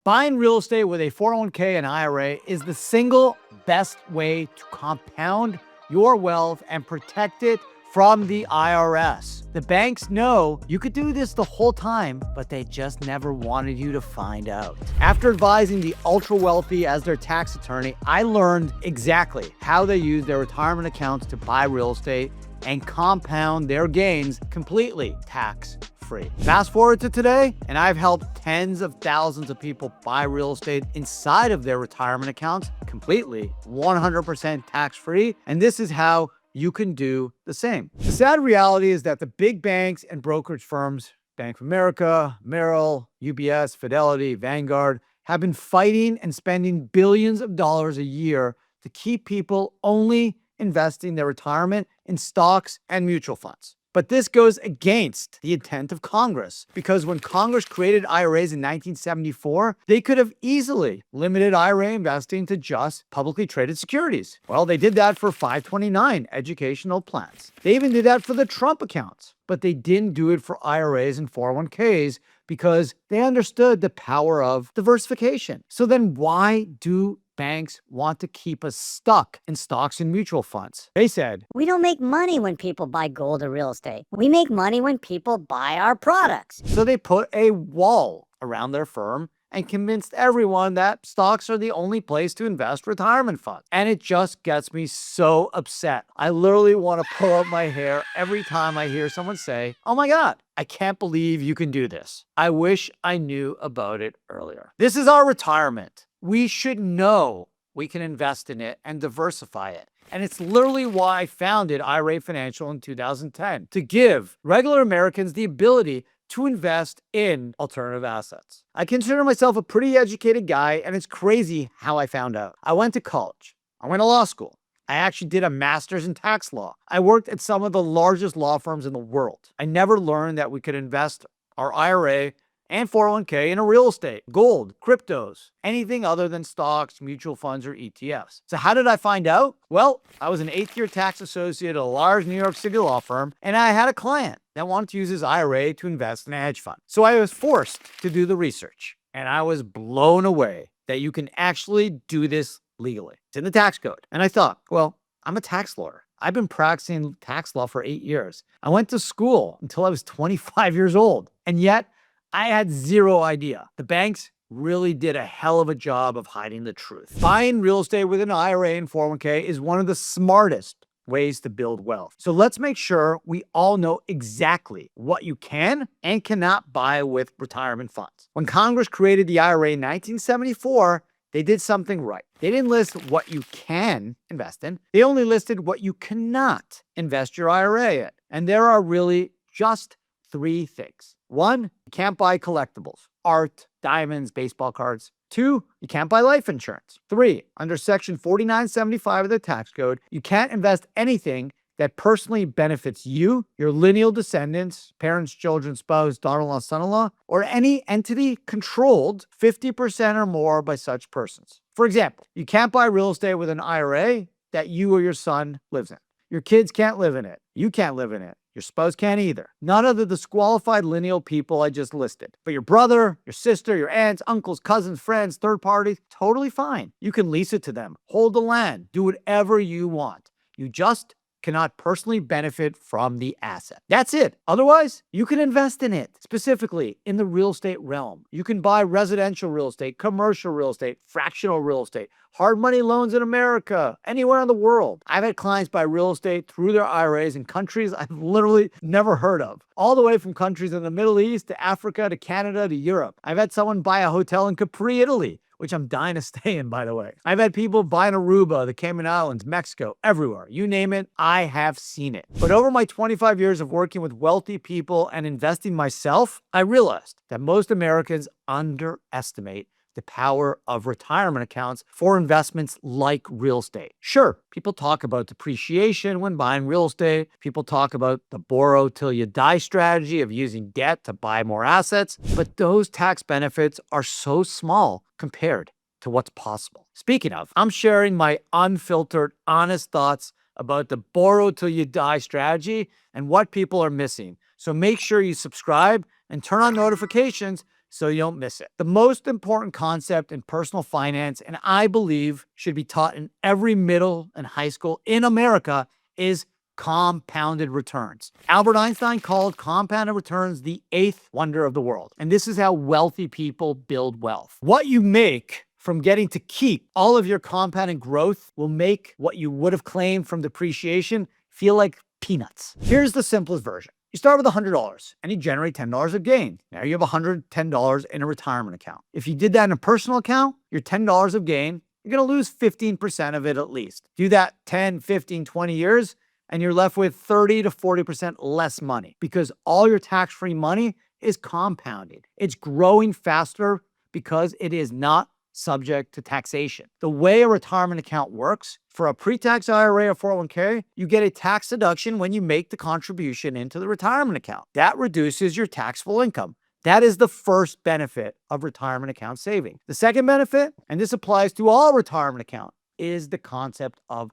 Buying real estate with a 401k and IRA is the single best way to compound your wealth and protect it from the IRS. The banks know you could do this the whole time, but they just never wanted you to find out. After advising the ultra wealthy as their tax attorney, I learned exactly how they use their retirement accounts to buy real estate and compound their gains completely tax-free. Fast forward to today, and I've helped tens of thousands of people buy real estate inside of their retirement accounts completely 100% tax-free. And this is how you can do the same. The sad reality is that the big banks and brokerage firms, Bank of America, Merrill, UBS, Fidelity, Vanguard, have been fighting and spending billions of dollars a year to keep people only investing their retirement in stocks and mutual funds. But this goes against the intent of Congress, because when Congress created IRAs in 1974, they could have easily limited IRA investing to just publicly traded securities. Well, they did that for 529 educational plans. They even did that for the Trump accounts, but they didn't do it for IRAs and 401ks because they understood the power of diversification. So then why do banks want to keep us stuck in stocks and mutual funds? They said, "We don't make money when people buy gold or real estate. We make money when people buy our products." So they put a wall around their firm and convinced everyone that stocks are the only place to invest retirement funds. And it just gets me so upset. I literally want to pull out my hair every time I hear someone say, "Oh my God, I can't believe you can do this. I wish I knew about it earlier." This is our retirement. We should know we can invest in it and diversify it. And it's literally why I founded IRA Financial in 2010, to give regular Americans the ability to invest in alternative assets. I consider myself a pretty educated guy, and it's crazy how I found out. I went to college. I went to law school. I actually did a master's in tax law. I worked at some of the largest law firms in the world. I never learned that we could invest our IRA and 401k in a real estate, gold, cryptos, anything other than stocks, mutual funds, or ETFs. So how did I find out? Well, I was an 8th-year tax associate at a large New York City law firm, and I had a client that wanted to use his IRA to invest in a hedge fund. So I was forced to do the research, and I was blown away that you can actually do this legally. It's in the tax code. And I thought, well, I'm a tax lawyer. I've been practicing tax law for 8 years. I went to school until I was 25 years old, and yet I had zero idea. The banks really did a hell of a job of hiding the truth. Buying real estate with an IRA and 401k is one of the smartest ways to build wealth. So let's make sure we all know exactly what you can and cannot buy with retirement funds. When Congress created the IRA in 1974, they did something right. They didn't list what you can invest in. They only listed what you cannot invest your IRA in. And there are really just 3 things. 1, you can't buy collectibles, art, diamonds, baseball cards. 2, you can't buy life insurance. 3, under Section 4975 of the tax code, you can't invest anything that personally benefits you, your lineal descendants, parents, children, spouse, daughter-in-law, son-in-law, or any entity controlled 50% or more by such persons. For example, you can't buy real estate with an IRA that you or your son lives in. Your kids can't live in it. You can't live in it. Your spouse can't either. None of the disqualified lineal people I just listed. But your brother, your sister, your aunts, uncles, cousins, friends, third parties, totally fine. You can lease it to them, hold the land, do whatever you want. You just cannot personally benefit from the asset. That's it. Otherwise, you can invest in it, specifically in the real estate realm. You can buy residential real estate, commercial real estate, fractional real estate, hard money loans in America, anywhere in the world. I've had clients buy real estate through their IRAs in countries I've literally never heard of, all the way from countries in the Middle East to Africa to Canada to Europe. I've had someone buy a hotel in Capri, Italy, which I'm dying to stay in, by the way. I've had people buy in Aruba, the Cayman Islands, Mexico, everywhere. You name it, I have seen it. But over my 25 years of working with wealthy people and investing myself, I realized that most Americans underestimate the power of retirement accounts for investments like real estate. Sure, people talk about depreciation when buying real estate. People talk about the borrow till you die strategy of using debt to buy more assets, but those tax benefits are so small compared to what's possible. Speaking of, I'm sharing my unfiltered, honest thoughts about the borrow till you die strategy and what people are missing. So make sure you subscribe and turn on notifications so you don't miss it. The most important concept in personal finance, and I believe should be taught in every middle and high school in America, is compounded returns. Albert Einstein called compounded returns the eighth wonder of the world. And this is how wealthy people build wealth. What you make from getting to keep all of your compounding growth will make what you would have claimed from depreciation feel like peanuts. Here's the simplest version. You start with $100 and you generate $10 of gain. Now you have $110 in a retirement account. If you did that in a personal account, your $10 of gain, you're going to lose 15% of it at least. Do that 10, 15, 20 years, and you're left with 30 to 40% less money because all your tax-free money is compounded. It's growing faster because it is not subject to taxation. The way a retirement account works, for a pre-tax IRA or 401k, you get a tax deduction when you make the contribution into the retirement account. That reduces your taxable income. That is the first benefit of retirement account saving. The second benefit, and this applies to all retirement accounts, is the concept of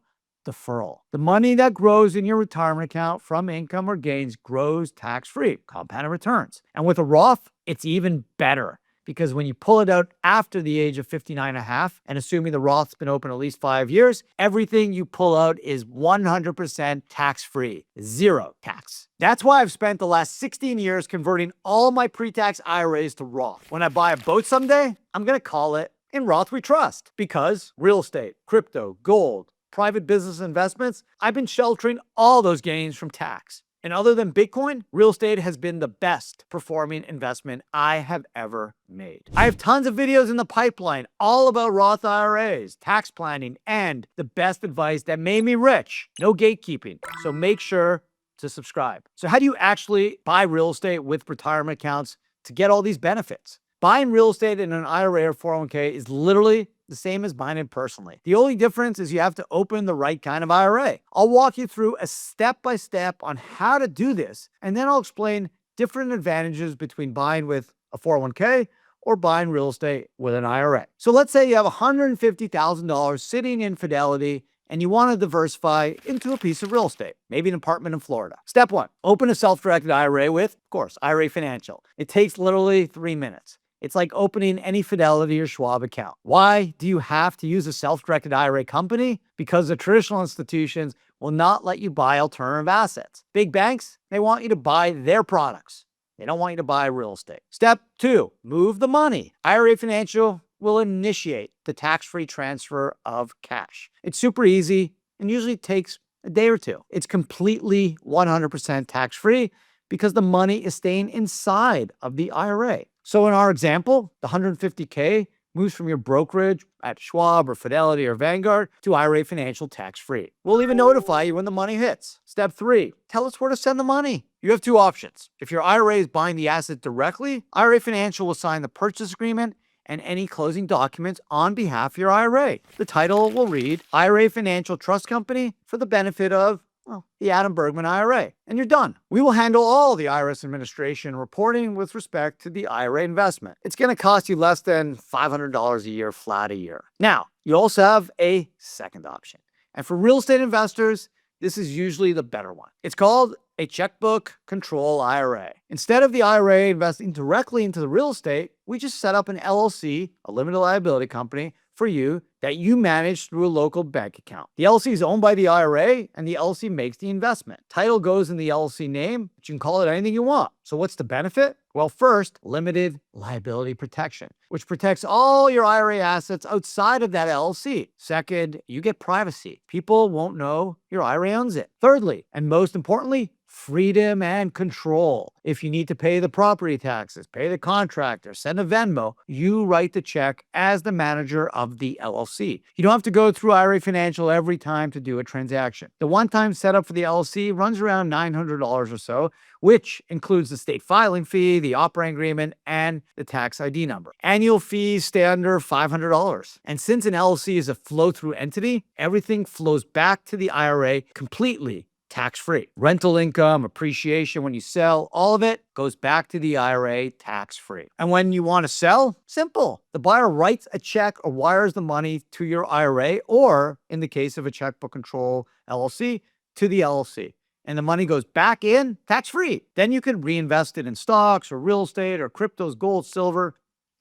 deferral. The money that grows in your retirement account from income or gains grows tax-free, compounded returns. And with a Roth, it's even better because when you pull it out after the age of 59 and a half, and assuming the Roth's been open at least 5 years, everything you pull out is 100% tax-free, zero tax. That's why I've spent the last 16 years converting all my pre-tax IRAs to Roth. When I buy a boat someday, I'm going to call it In Roth We Trust, because real estate, crypto, gold, private business investments, I've been sheltering all those gains from tax. And other than Bitcoin, real estate has been the best performing investment I have ever made. I have tons of videos in the pipeline all about Roth IRAs, tax planning, and the best advice that made me rich. No gatekeeping. So make sure to subscribe. So how do you actually buy real estate with retirement accounts to get all these benefits? Buying real estate in an IRA or 401k is literally the same as buying it personally. The only difference is you have to open the right kind of IRA. I'll walk you through a step-by-step on how to do this, and then I'll explain different advantages between buying with a 401k or buying real estate with an IRA. So let's say you have $150,000 sitting in Fidelity and you want to diversify into a piece of real estate, maybe an apartment in Florida. Step one, open a self-directed IRA with, of course, IRA Financial. It takes literally 3 minutes. It's like opening any Fidelity or Schwab account. Why do you have to use a self-directed IRA company? Because the traditional institutions will not let you buy alternative assets. Big banks, they want you to buy their products. They don't want you to buy real estate. Step two, move the money. IRA Financial will initiate the tax-free transfer of cash. It's super easy and usually takes a day or two. It's completely 100% tax-free because the money is staying inside of the IRA. So in our example, the $150K moves from your brokerage at Schwab or Fidelity or Vanguard to IRA Financial tax-free. We'll even notify you when the money hits. Step three, tell us where to send the money. You have two options. If your IRA is buying the asset directly, IRA Financial will sign the purchase agreement and any closing documents on behalf of your IRA. The title will read IRA Financial Trust Company for the benefit of the Adam Bergman IRA, and you're done. We will handle all the IRS administration reporting with respect to the IRA investment. It's going to cost you less than $500 a year flat a year. Now, you also have a second option. And for real estate investors, this is usually the better one. It's called a checkbook control IRA. Instead of the IRA investing directly into the real estate, we just set up an LLC, a limited liability company, for you that you manage through a local bank account. The LLC is owned by the IRA and the LLC makes the investment. Title goes in the LLC name, but you can call it anything you want. So what's the benefit? Well, first, limited liability protection, which protects all your IRA assets outside of that LLC. Second, you get privacy. People won't know your IRA owns it. Thirdly, and most importantly, freedom and control. If you need to pay the property taxes, pay the contractor, send a Venmo, you write the check as the manager of the LLC. You don't have to go through IRA Financial every time to do a transaction. The one-time setup for the LLC runs around $900 or so, which includes the state filing fee, the operating agreement, and the tax ID number. Annual fees stay under $500. And since an LLC is a flow-through entity, everything flows back to the IRA completely tax-free. Rental income, appreciation when you sell, all of it goes back to the IRA tax-free. And when you want to sell, simple. The buyer writes a check or wires the money to your IRA, or in the case of a checkbook control LLC, to the LLC. and the money goes back in tax-free. Then you can reinvest it in stocks or real estate or cryptos, gold, silver,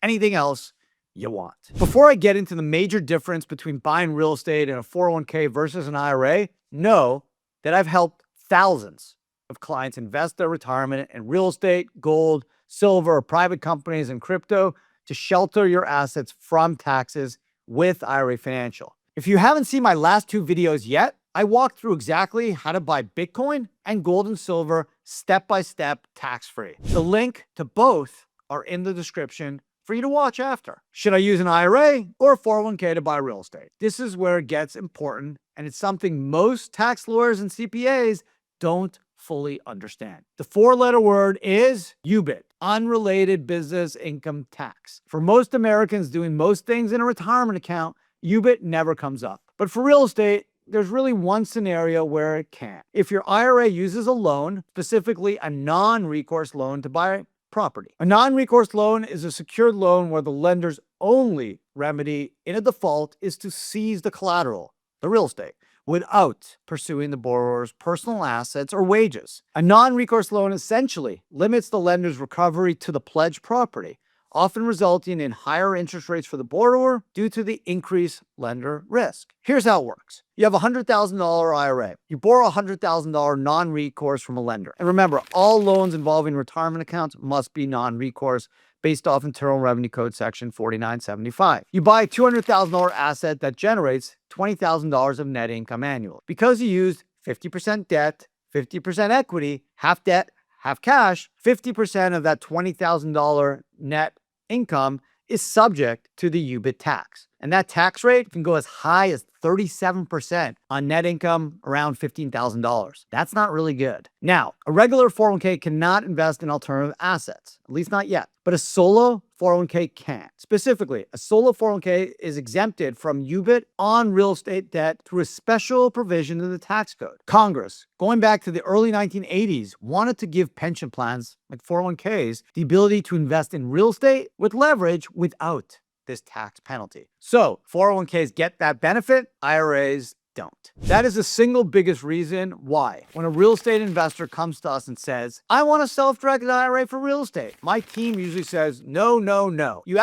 anything else you want. Before I get into the major difference between buying real estate and a 401k versus an IRA, know that I've helped thousands of clients invest their retirement in real estate, gold, silver, private companies, and crypto to shelter your assets from taxes with IRA Financial. If you haven't seen my last two videos yet, I walk through exactly how to buy Bitcoin and gold and silver step-by-step tax-free. The link to both are in the description for you to watch after. Should I use an IRA or a 401k to buy real estate? This is where it gets important, and it's something most tax lawyers and CPAs don't fully understand. The four-letter word is UBIT, unrelated business income tax. For most Americans doing most things in a retirement account, UBIT never comes up. But for real estate, there's really one scenario where it can. If your IRA uses a loan, specifically a non-recourse loan to buy property. A non-recourse loan is a secured loan where the lender's only remedy in a default is to seize the collateral, the real estate, without pursuing the borrower's personal assets or wages. A non-recourse loan essentially limits the lender's recovery to the pledged property, often resulting in higher interest rates for the borrower due to the increased lender risk. Here's how it works. You have a $100,000 IRA. You borrow a $100,000 non-recourse from a lender. And remember, all loans involving retirement accounts must be non-recourse based off Internal Revenue Code Section 4975. You buy a $200,000 asset that generates $20,000 of net income annually. Because you used 50% debt, 50% equity, half debt, half cash, 50% of that $20,000 net income is subject to the UBIT tax. And that tax rate can go as high as 37% on net income around $15,000. That's not really good. Now, a regular 401k cannot invest in alternative assets, at least not yet, but a solo 401k can. Specifically, a solo 401k is exempted from UBIT on real estate debt through a special provision in the tax code. Congress, going back to the early 1980s, wanted to give pension plans like 401ks the ability to invest in real estate with leverage without this tax penalty. So 401ks get that benefit, IRAs don't. That is the single biggest reason why when a real estate investor comes to us and says, I want a self-directed IRA for real estate, my team usually says, no, no, no. You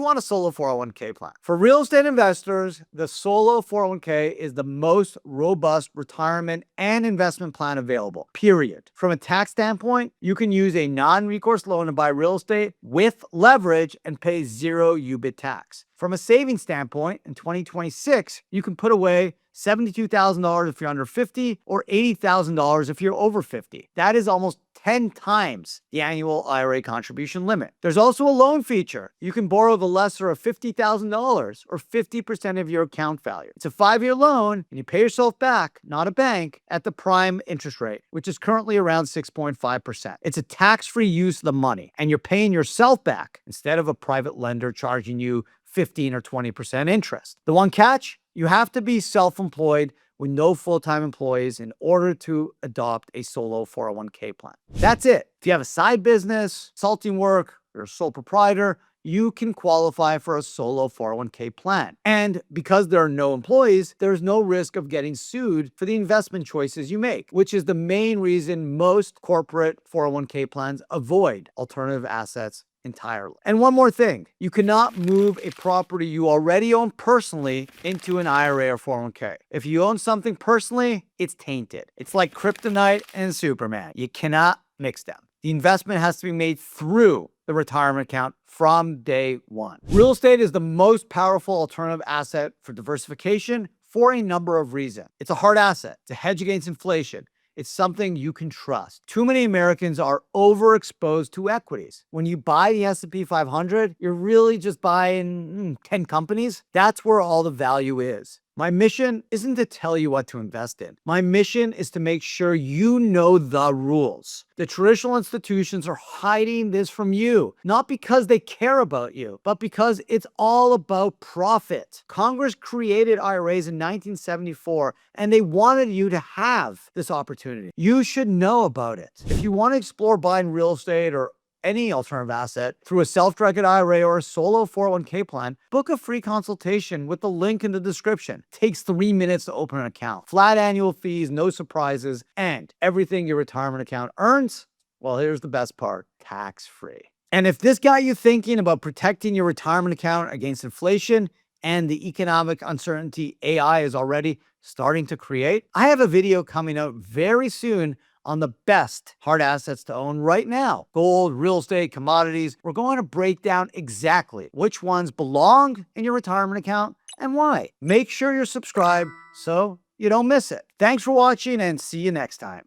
want a solo 401k plan. For real estate investors, the solo 401k is the most robust retirement and investment plan available, period. From a tax standpoint, you can use a non-recourse loan to buy real estate with leverage and pay zero UBIT tax. From a savings standpoint, in 2026, you can put away $72,000 if you're under 50 or $80,000 if you're over 50. That is almost 10 times the annual IRA contribution limit. There's also a loan feature. You can borrow the lesser of $50,000 or 50% of your account value. It's a 5-year loan and you pay yourself back, not a bank, at the prime interest rate, which is currently around 6.5%. It's a tax-free use of the money and you're paying yourself back instead of a private lender charging you 15 or 20% interest. The one catch, you have to be self-employed with no full-time employees in order to adopt a solo 401k plan. That's it. If you have a side business, consulting work, you're a sole proprietor, you can qualify for a solo 401k plan. And because there are no employees, there's no risk of getting sued for the investment choices you make, which is the main reason most corporate 401k plans avoid alternative assets entirely. And one more thing, you cannot move a property you already own personally into an IRA or 401k. If you own something personally, it's tainted. It's like kryptonite and Superman. You cannot mix them. The investment has to be made through the retirement account from day one. Real estate is the most powerful alternative asset for diversification for a number of reasons. It's a hard asset. It's a hedge against inflation. It's something you can trust. Too many Americans are overexposed to equities. When you buy the S&P 500, you're really just buying 10 companies. That's where all the value is. My mission isn't to tell you what to invest in. My mission is to make sure you know the rules. The traditional institutions are hiding this from you, not because they care about you, but because it's all about profit. Congress created IRAs in 1974, and they wanted you to have this opportunity. You should know about it. If you want to explore buying real estate or any alternative asset through a self-directed IRA or a solo 401k plan, book a free consultation with the link in the description. It takes 3 minutes to open an account. Flat annual fees, no surprises, and everything your retirement account earns, well, here's the best part, tax-free. And if this got you thinking about protecting your retirement account against inflation and the economic uncertainty AI is already starting to create, I have a video coming out very soon on the best hard assets to own right now. Gold, real estate, commodities. We're going to break down exactly which ones belong in your retirement account and why. Make sure you're subscribed so you don't miss it. Thanks for watching and see you next time.